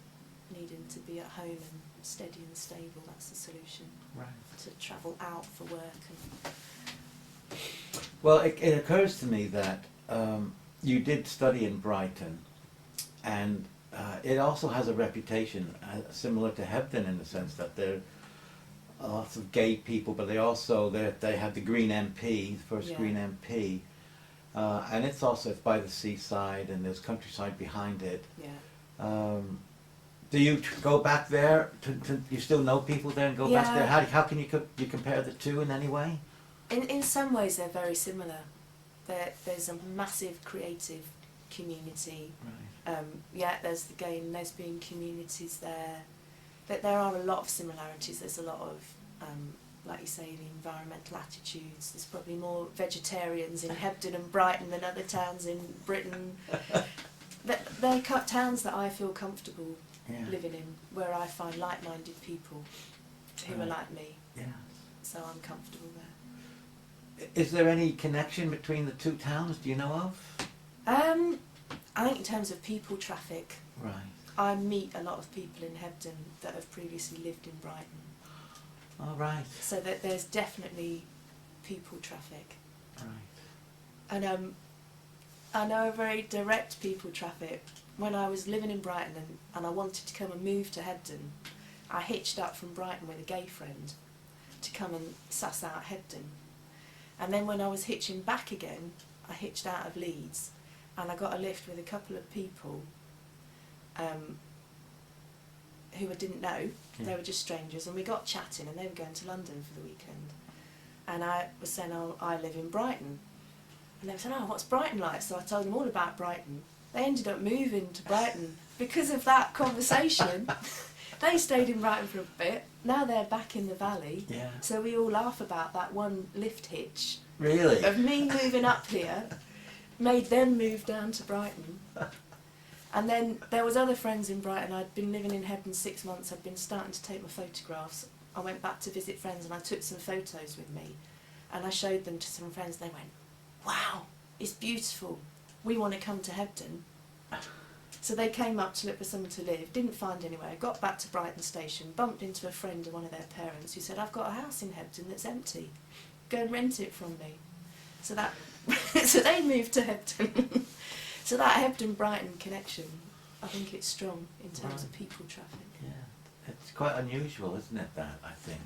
needing to be at home and steady and stable, that's the solution. Right. To travel out for work and. Well, it occurs to me that you did study in Brighton, and it also has a reputation similar to Hebden in the sense that there are lots of gay people, but they have the Green MP, the first Yeah. Green MP, and it's by the seaside and there's countryside behind it. Yeah. Do you go back there? You still know people there and go back Yeah. there? How can you compare the two in any way? In some ways, they're very similar. There's a massive creative community. Right. Yeah, there's the gay and lesbian communities there. But there are a lot of similarities. There's a lot of, like you say, the environmental attitudes. There's probably more vegetarians in Hebden and Brighton than other towns in Britain. They're towns that I feel comfortable Yeah. living in, where I find like-minded people who are Right. like me. Yeah. So I'm comfortable there. Is there any connection between the two towns? Do you know of? I think in terms of people traffic, Right. I meet a lot of people in Hebden that have previously lived in Brighton. All right. So that there's definitely people traffic. Right. And I know a very direct people traffic. When I was living in Brighton and I wanted to come and move to Hebden, I hitched up from Brighton with a gay friend to come and suss out Hebden. And then when I was hitching back again, I hitched out of Leeds and I got a lift with a couple of people who I didn't know. Yeah. They were just strangers, and we got chatting, and they were going to London for the weekend. And I was saying, oh, I live in Brighton. And they were saying, oh, what's Brighton like? So I told them all about Brighton. They ended up moving to Brighton because of that conversation. They stayed in Brighton for a bit. Now they're back in the valley. Yeah. So we all laugh about that one lift hitch Really? of me moving up here, made them move down to Brighton. And then there was other friends in Brighton. I'd been living in Hebden 6 months. I'd been starting to take my photographs. I went back to visit friends and I took some photos with me. And I showed them to some friends and they went, wow, it's beautiful. We want to come to Hebden. So they came up to look for somewhere to live, didn't find anywhere, got back to Brighton station, bumped into a friend of one of their parents who said, I've got a house in Hebden that's empty. Go and rent it from me. So that, so they moved to Hebden. So that Hebden-Brighton connection, I think it's strong in terms of people traffic. Yeah. It's quite unusual, isn't it, that, I think?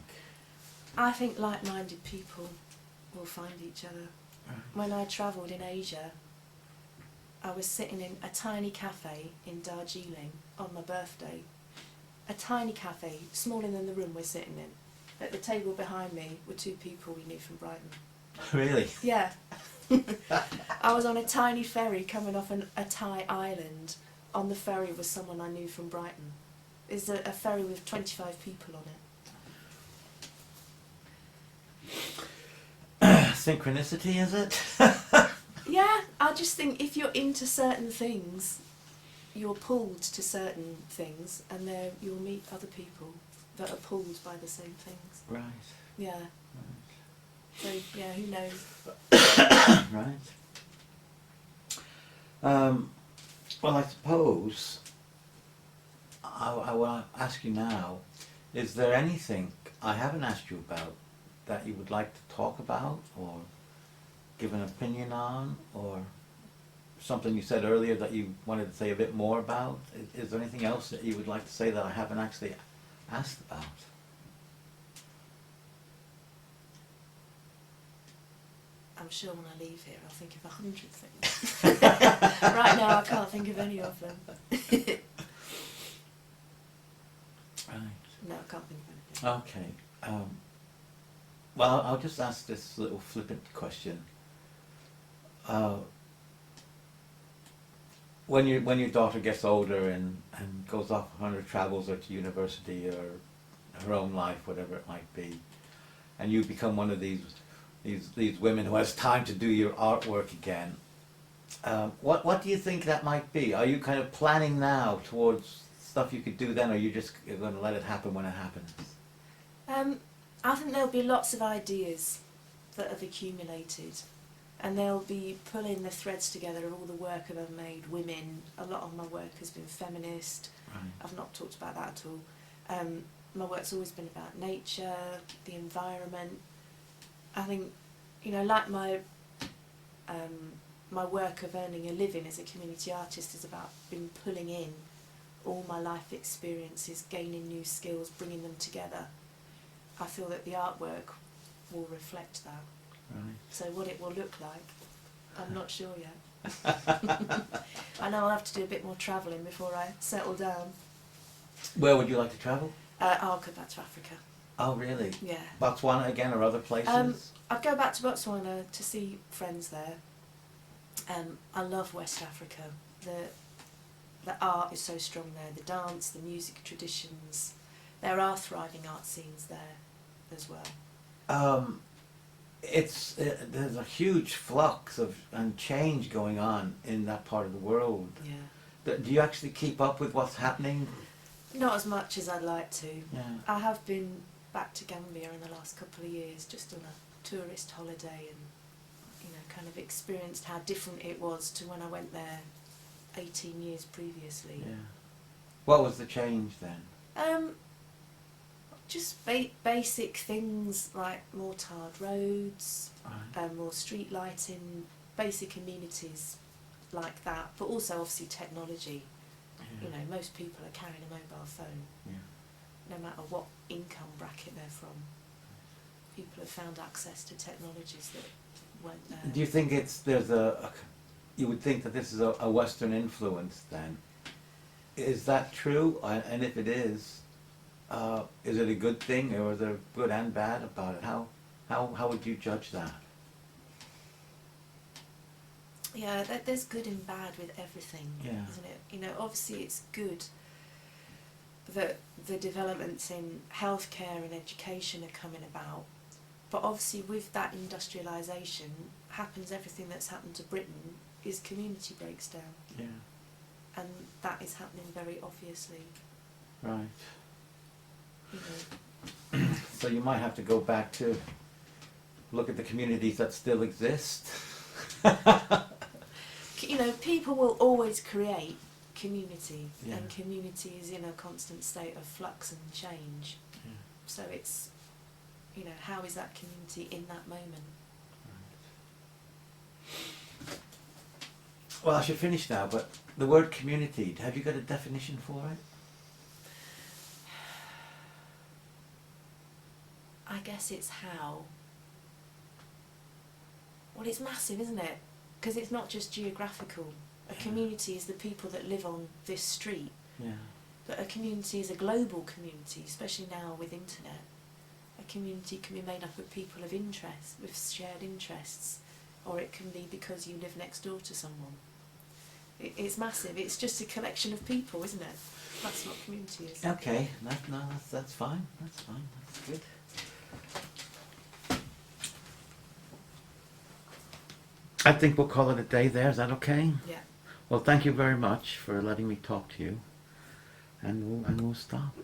I think like-minded people will find each other. Right. When I travelled in Asia, I was sitting in a tiny cafe in Darjeeling on my birthday. A tiny cafe, smaller than the room we're sitting in. At the table behind me were two people we knew from Brighton. Really? Yeah. I was on a tiny ferry coming off a Thai island. On the ferry was someone I knew from Brighton. It's a ferry with 25 people on it. Synchronicity, is it? Yeah, I just think if you're into certain things, you're pulled to certain things, and there you'll meet other people that are pulled by the same things. Right. Yeah. So yeah, who knows? Right. Well, I suppose I will ask you now, is there anything I haven't asked you about that you would like to talk about or give an opinion on, or something you said earlier that you wanted to say a bit more about? Is there anything else that you would like to say that I haven't actually asked about? I'm sure when I leave here I'll think of 100 things. Right now I can't think of any of them. Right. No, I can't think of anything. Okay. Well, I'll just ask this little flippant question. When your daughter gets older and goes off on her travels or to university or her own life, whatever it might be, and you become one of these women who has time to do your artwork again, what do you think that might be? Are you kind of planning now towards stuff you could do then, or are you just going to let it happen when it happens? I think there'll be lots of ideas that have accumulated, and they'll be pulling the threads together of all the work that I've made. Women, a lot of my work has been feminist. Right. I've not talked about that at all. My work's always been about nature, the environment. I think, you know, like my work of earning a living as a community artist is about been pulling in all my life experiences, gaining new skills, bringing them together. I feel that the artwork will reflect that. Right. So what it will look like, I'm not sure yet. I know I'll have to do a bit more travelling before I settle down. Where would you like to travel? I'll go back to Africa. Oh, really? Yeah. Botswana again, or other places? I'd go back to Botswana to see friends there. I love West Africa. The art is so strong there. The dance, the music traditions. There are thriving art scenes there as well. There's a huge flux and change going on in that part of the world. Yeah. Do you actually keep up with what's happening? Not as much as I'd like to. Yeah. I have been back to Gambia in the last couple of years, just on a tourist holiday, and kind of experienced how different it was to when I went there 18 years previously. Yeah. What was the change then? Just basic things like more tarred roads, Right. more street lighting, basic amenities like that, but also obviously technology. You know, most people are carrying a mobile phone, Yeah. no matter what income bracket they're from. People have found access to technologies that weren't there. Do you think you would think that this is a Western influence then? Is that true? And if it is it a good thing, or is there good and bad about it? How would you judge that? Yeah, there's good and bad with everything, Yeah. isn't it? You know, obviously it's good that the developments in healthcare and education are coming about, but obviously with that industrialisation happens everything that's happened to Britain is community breaks down, Yeah. and that is happening very obviously. Right. You know, So you might have to go back to look at the communities that still exist. you know, people will always create community, Yeah. and community is in a constant state of flux and change. Yeah. So it's, you know, how is that community in that moment? Well, I should finish now, but the word community, have you got a definition for it? I guess it's how. Well, it's massive, isn't it? Because it's not just geographical. A Yeah. community is the people that live on this street. Yeah. But a community is a global community, especially now with internet. A community can be made up of people of interest, with shared interests, or it can be because you live next door to someone. It's massive. It's just a collection of people, isn't it? That's what community is. Okay, that's fine. That's fine. That's good. I think we'll call it a day there. Is that okay? Yeah. Well, thank you very much for letting me talk to you, and we'll stop.